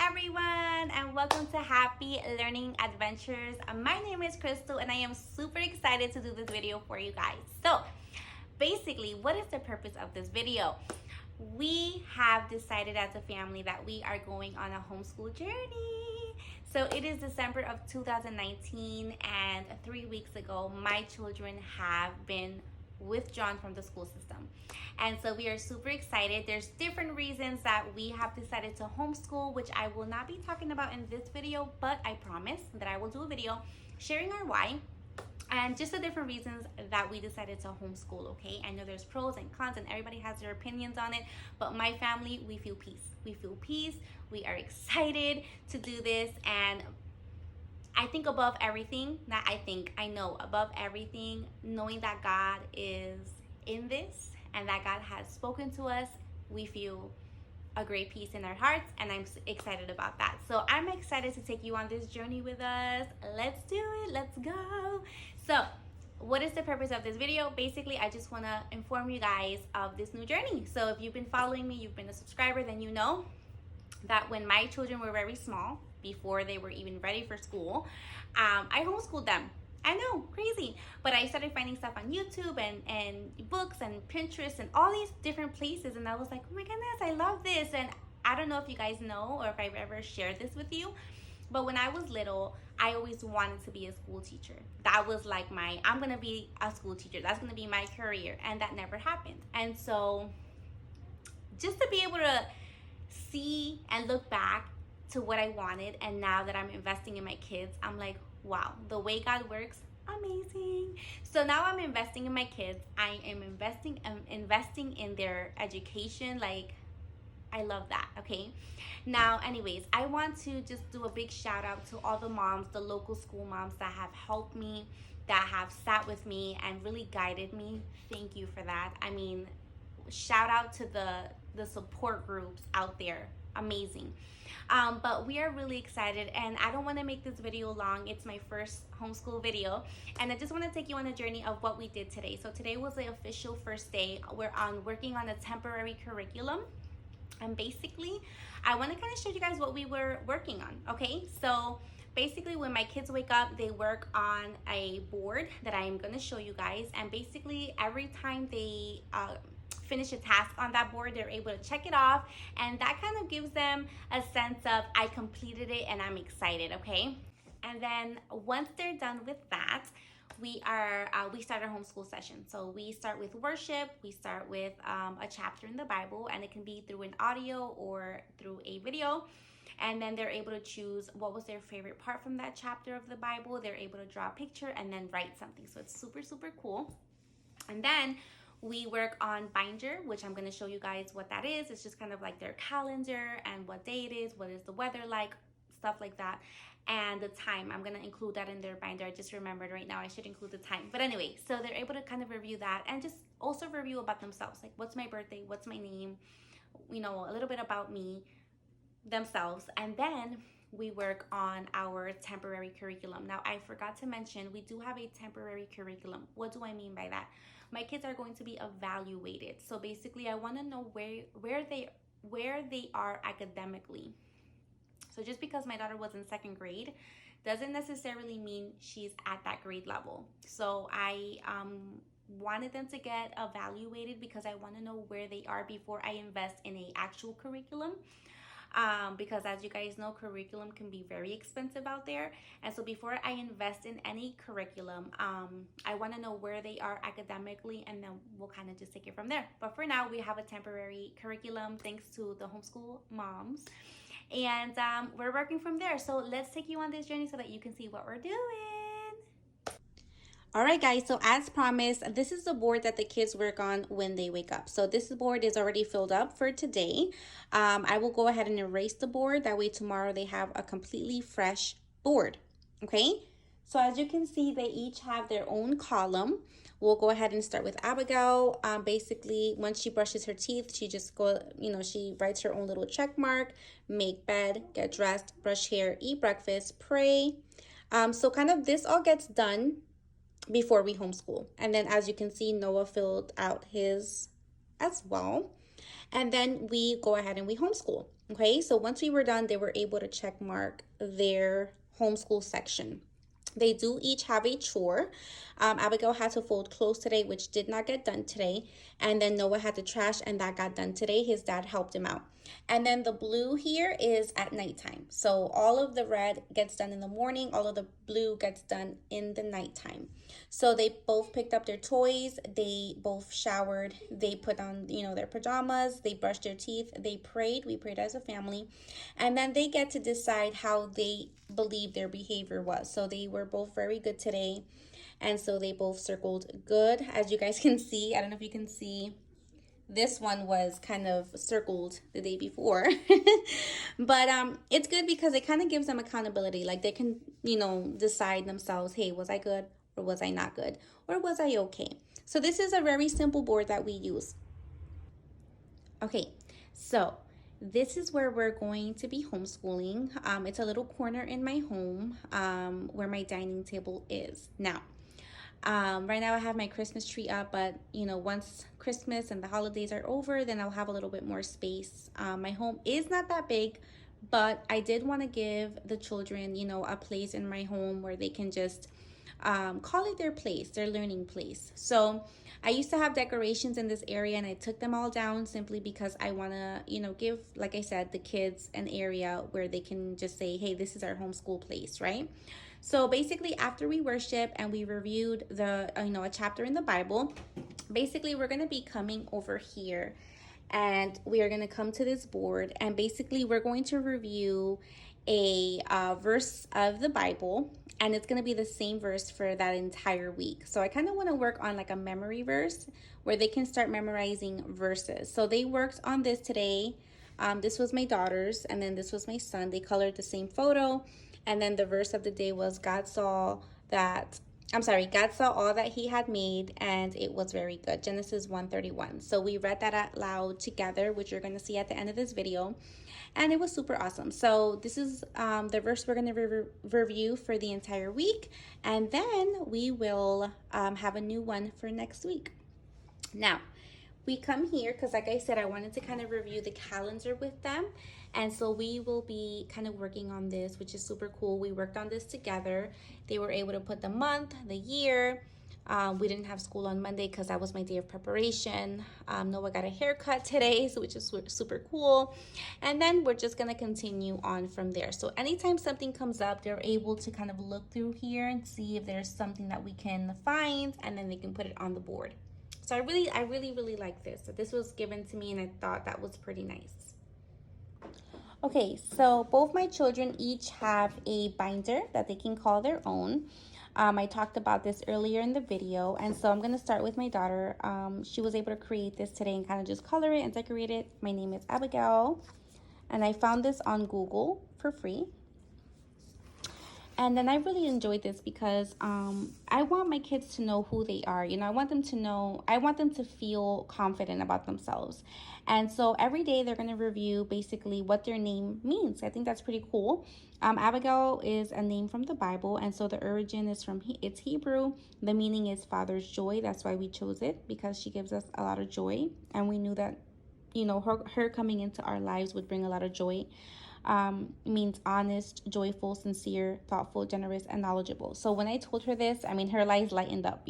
everyone, and welcome to Happy Learning Adventures. My name is Crystal, and I am super excited to do this video for you guys. So, basically, what is the purpose of this video? We have decided as a family that we are going on a homeschool journey. So it is December of 2019, and 3 weeks ago, my children have been withdrawn from the school system. And so we are super excited. There's different reasons that we have decided to homeschool, which I will not be talking about in this video, but I promise that I will do a video sharing our why and just the different reasons that we decided to homeschool. Okay, I know there's pros and cons and everybody has their opinions on it, but my family, we feel peace. We are excited to do this. And I think above everything, I know above everything, knowing that God is in this and that God has spoken to us, we feel a great peace in our hearts, and I'm excited about that. So I'm excited to take you on this journey with us. Let's do it. Let's go. So what is the purpose of this video? Basically, I just want to inform you guys of this new journey. So if you've been following me, you've been a subscriber, then you know that when my children were very small, before they were even ready for school, I homeschooled them. I know, crazy. But I started finding stuff on YouTube and books and Pinterest and all these different places. And I was like, oh my goodness, I love this. And I don't know if you guys know or if I've ever shared this with you, but when I was little, I always wanted to be a school teacher. That was like I'm going to be a school teacher. That's going to be my career. And that never happened. And so just to be able to see and look back to what I wanted, and now that I'm investing in my kids, I'm like, wow, the way God works, amazing. So now I'm investing in my kids. I am investing in their education. Like, I love that. Okay, now anyways, I want to just do a big shout out to all the moms, the local school moms that have helped me, that have sat with me and really guided me. Thank you for that. I mean, shout out to the support groups out there. Amazing. But we are really excited, and I don't want to make this video long. It's my first homeschool video, and I just want to take you on a journey of what we did today. So today was the official first day. We're working on a temporary curriculum, and basically I want to kind of show you guys what we were working on. Okay, so basically when my kids wake up, they work on a board that I am going to show you guys, and basically every time they finish a task on that board, they're able to check it off, and that kind of gives them a sense of I completed it and I'm excited. Okay, and then once they're done with that, we start our homeschool session. So we start with worship. We start with a chapter in the Bible, and it can be through an audio or through a video. And then they're able to choose what was their favorite part from that chapter of the Bible. They're able to draw a picture and then write something. So it's super, super cool. And then we work on binder, which I'm going to show you guys what that is. It's just kind of like their calendar and what day it is, what is the weather like, stuff like that, and the time. I'm going to include that in their binder. I just remembered right now I should include the time. But anyway, so they're able to kind of review that and just also review about themselves, like what's my birthday, what's my name, you know, a little bit about me, themselves. And then we work on our temporary curriculum. Now, I forgot to mention, we do have a temporary curriculum. What do I mean by that? My kids are going to be evaluated. So basically, I want to know where they are academically. So just because my daughter was in second grade doesn't necessarily mean she's at that grade level. So I wanted them to get evaluated because I want to know where they are before I invest in an actual curriculum. Because as you guys know, curriculum can be very expensive out there. And so before I invest in any curriculum, I want to know where they are academically, and then we'll kind of just take it from there. But for now, we have a temporary curriculum thanks to the homeschool moms. And we're working from there. So let's take you on this journey so that you can see what we're doing. All right, guys, so as promised, this is the board that the kids work on when they wake up. So this board is already filled up for today. I will go ahead and erase the board. That way tomorrow they have a completely fresh board, okay? So as you can see, they each have their own column. We'll go ahead and start with Abigail. Basically, once she brushes her teeth, she she writes her own little check mark, make bed, get dressed, brush hair, eat breakfast, pray. So kind of this all gets done before we homeschool. And then as you can see, Noah filled out his as well. And then we go ahead and we homeschool. Okay, so once we were done, they were able to check mark their homeschool section. They do each have a chore. Abigail had to fold clothes today, which did not get done today. And then Noah had to trash, and that got done today. His dad helped him out. And then the blue here is at nighttime. So all of the red gets done in the morning, all of the blue gets done in the nighttime. So they both picked up their toys, they both showered, they put on, their pajamas, they brushed their teeth, they prayed. We prayed as a family. And then they get to decide how they believe their behavior was. So they were both very good today. And so they both circled good. As you guys can see, I don't know if you can see, this one was kind of circled the day before. But it's good because it kind of gives them accountability. Like they can, decide themselves, hey, was I good or was I not good? Or was I okay? So this is a very simple board that we use. Okay, so this is where we're going to be homeschooling. It's a little corner in my home where my dining table is. Now, right now I have my Christmas tree up, but once Christmas and the holidays are over, then I'll have a little bit more space. My home is not that big, but I did want to give the children, a place in my home where they can just call it their place, their learning place. So I used to have decorations in this area and I took them all down simply because I want to, give, like I said, the kids an area where they can just say, hey, this is our homeschool place, right? So basically, after we worship and we reviewed a chapter in the Bible, basically we're going to be coming over here and we are going to come to this board and basically we're going to review a verse of the Bible, and it's going to be the same verse for that entire week. So I kind of want to work on like a memory verse where they can start memorizing verses. So they worked on this today. This was my daughter's, and then this was my son. They colored the same photo, and then the verse of the day was God saw all that he had made, and it was very good. Genesis 1:31. So we read that out loud together, which you're going to see at the end of this video. And it was super awesome. So this is the verse we're going to review for the entire week. And then we will have a new one for next week. Now, we come here because, like I said, I wanted to kind of review the calendar with them. And so we will be kind of working on this, which is super cool. We worked on this together. They were able to put the month, the year. We didn't have school on Monday because that was my day of preparation. Noah got a haircut today, so which is super cool. And then we're just going to continue on from there. So anytime something comes up, they're able to kind of look through here and see if there's something that we can find, and then they can put it on the board. So I really like this. So this was given to me and I thought that was pretty nice. Okay, so both my children each have a binder that they can call their own. I talked about this earlier in the video, and so I'm going to start with my daughter. She was able to create this today and kind of just color it and decorate it. My name is Abigail, and I found this on Google for free. And then I really enjoyed this because I want my kids to know who they are. I want them to feel confident about themselves. And so every day they're going to review basically what their name means. I think that's pretty cool. Abigail is a name from the Bible. And so the origin is it's Hebrew. The meaning is Father's joy. That's why we chose it, because she gives us a lot of joy. And we knew that, her coming into our lives would bring a lot of joy. Means honest, joyful, sincere, thoughtful, generous, and knowledgeable. So when I told her this, her lights lightened up,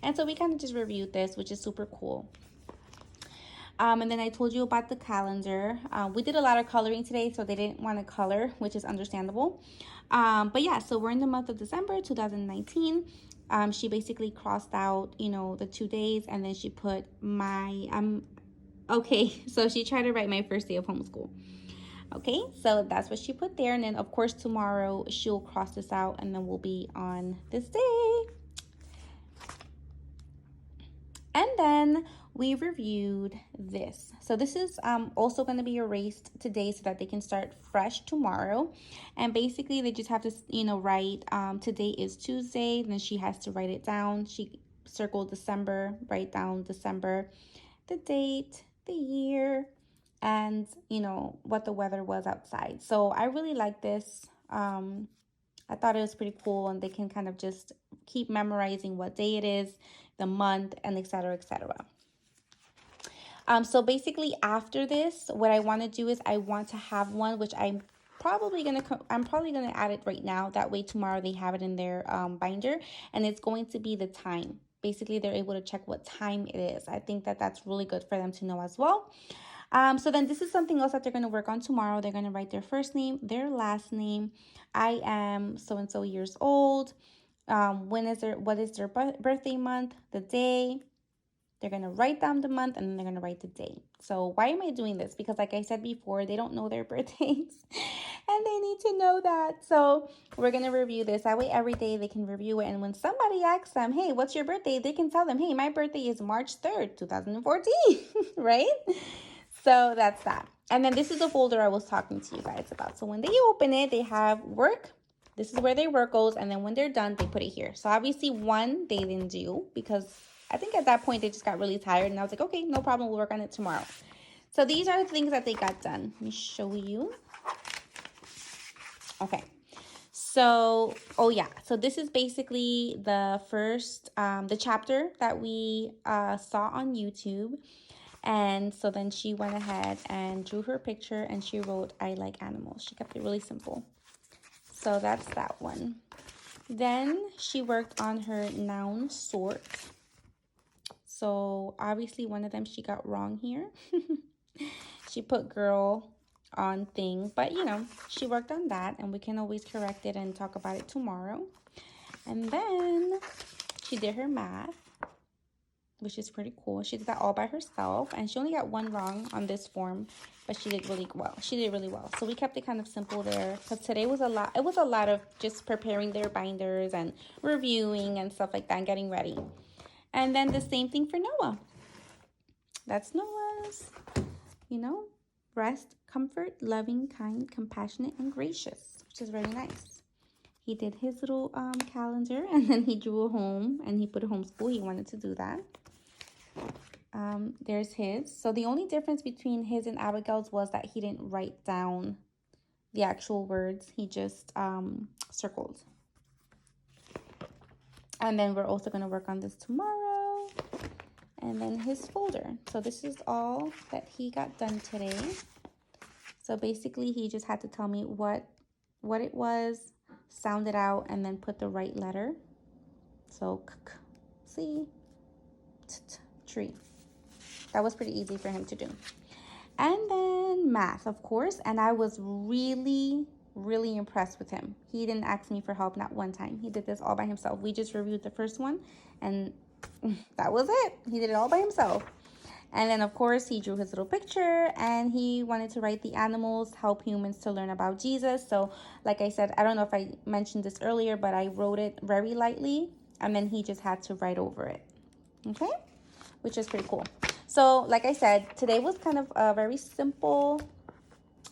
And so we kind of just reviewed this, which is super cool. And then I told you about the calendar. We did a lot of coloring today, so they didn't want to color, which is understandable. But yeah, so we're in the month of December 2019. She basically crossed out, the 2 days, and then she put okay, so she tried to write my first day of homeschool. Okay, so that's what she put there. And then, of course, tomorrow she'll cross this out and then we'll be on this day. And then we reviewed this. So this is also going to be erased today so that they can start fresh tomorrow. And basically, they just have to, write today is Tuesday. Then she has to write it down. She circled December, write down December, the date, the year, and what the weather was outside. So I really like this. I thought it was pretty cool, and they can kind of just keep memorizing what day it is, the month, and etc. etc. So basically after this, what I want to do is I want to have one, which I'm probably gonna add it right now. That way tomorrow they have it in their binder, and it's going to be the time. Basically, they're able to check what time it is. I think that that's really good for them to know as well. So then this is something else that they're going to work on tomorrow. They're going to write their first name, their last name. I am so and so years old. What is their birthday month, the day. They're going to write down the month, and then they're going to write the day. So why am I doing this? Because like I said before, they don't know their birthdays and they need to know that. So we're going to review this. That way every day they can review it. And when somebody asks them, hey, what's your birthday? They can tell them, hey, my birthday is March 3rd, 2014, right? So that's that. And then this is the folder I was talking to you guys about. So when they open it, they have work. This is where their work goes. And then when they're done, they put it here. So obviously one they didn't do because I think at that point they just got really tired. And I was like, okay, no problem. We'll work on it tomorrow. So these are the things that they got done. Let me show you. Okay. So, oh yeah. So this is basically the first, the chapter that we saw on YouTube. And so then she went ahead and drew her picture and she wrote, I like animals. She kept it really simple. So that's that one. Then she worked on her noun sort. So obviously one of them she got wrong here. She put girl on thing, but you know, she worked on that and we can always correct it and talk about it tomorrow. And then she did her math, which is pretty cool. She did that all by herself, and she only got one wrong on this form, but she did really well. She did really well. So we kept it kind of simple there because today was a lot. It was a lot of just preparing their binders and reviewing and stuff like that and getting ready. And then the same thing for Noah. That's Noah's, you know, rest, comfort, loving, kind, compassionate, and gracious, which is very nice. He did his little calendar, and then he drew a home, and he put a homeschool. He wanted to do that. There's his. So the only difference between his and Abigail's was that he didn't write down the actual words. He just circled. And then we're also going to work on this tomorrow. And then his folder. So this is all that he got done today. So basically he just had to tell me what it was, sound it out, and then put the right letter. So see, tree. That was pretty easy for him to do. And then math, of course. And I was really impressed with him. He didn't ask me for help, not one time. He did this all by himself. We just reviewed the first one, and that was it. He did it all by himself. And then, of course, he drew his little picture, and he wanted to write the animals help humans to learn about Jesus. So, like I said, I don't know if I mentioned this earlier, but I wrote it very lightly, and then he just had to write over it. Okay? Which is pretty cool. So, like I said, today was kind of a very simple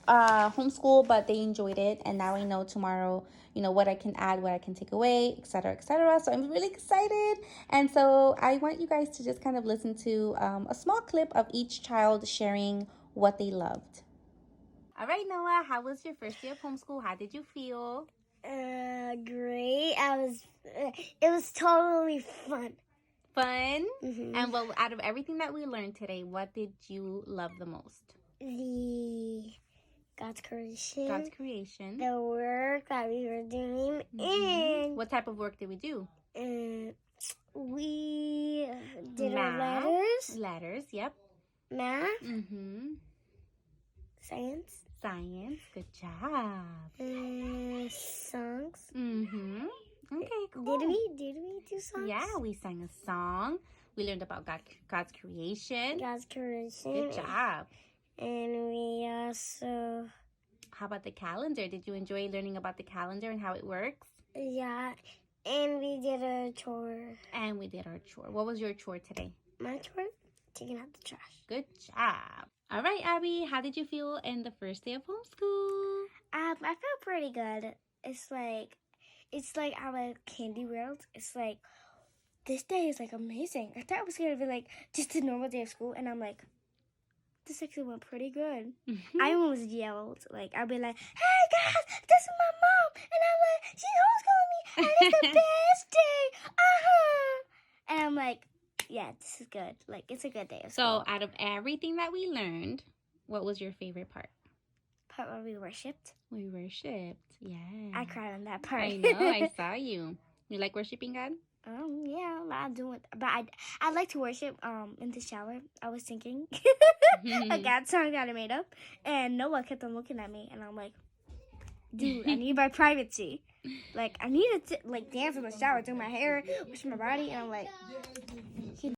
homeschool, but they enjoyed it. And now I know tomorrow, you know, what I can add, what I can take away, etc., etc. So I'm really excited. And so I want you guys to just kind of listen to a small clip of each child sharing what they loved. All right, Noah, how was your first day of homeschool? How did you feel? Great. It was totally fun. Fun? Mm-hmm. And well, out of everything that we learned today, what did you love the most? God's creation. God's creation. The work that we were doing. Mm-hmm. And what type of work did we do? We did Math. our letters. Letters, yep. Math. Mm-hmm. Science. Good job. Songs. Mm-hmm. Okay, cool. Did we do songs? Yeah, we sang a song. We learned about God's creation. God's creation. Good job. And we also... How about the calendar? Did you enjoy learning about the calendar and how it works? Yeah, and we did a chore. And we did our chore. What was your chore today? My chore? Taking out the trash. Good job. All right, Abby, how did you feel in the first day of homeschool? I felt pretty good. It's like our candy world. It's like, this day is like amazing. I thought it was going to be like just a normal day of school. And I'm like, this actually went pretty good. Mm-hmm. I almost yelled. Like, I'll be like, hey guys, this is my mom. And I'm like, she's homeschooling me. And it's the best day. And I'm like, yeah, this is good. Like, it's a good day of So, school. out of everything that we learned, what was your favorite part? Part where we worshipped. We worshipped. Yeah. I cried on that part. I know. I saw you. You like worshiping God? Yeah, I do it, but I like to worship in the shower. I was singing a God song that I made up, and Noah kept on looking at me, and I'm like, dude, I need my privacy. Like, I need to like dance in the shower, do my hair, wash my body, and I'm like, he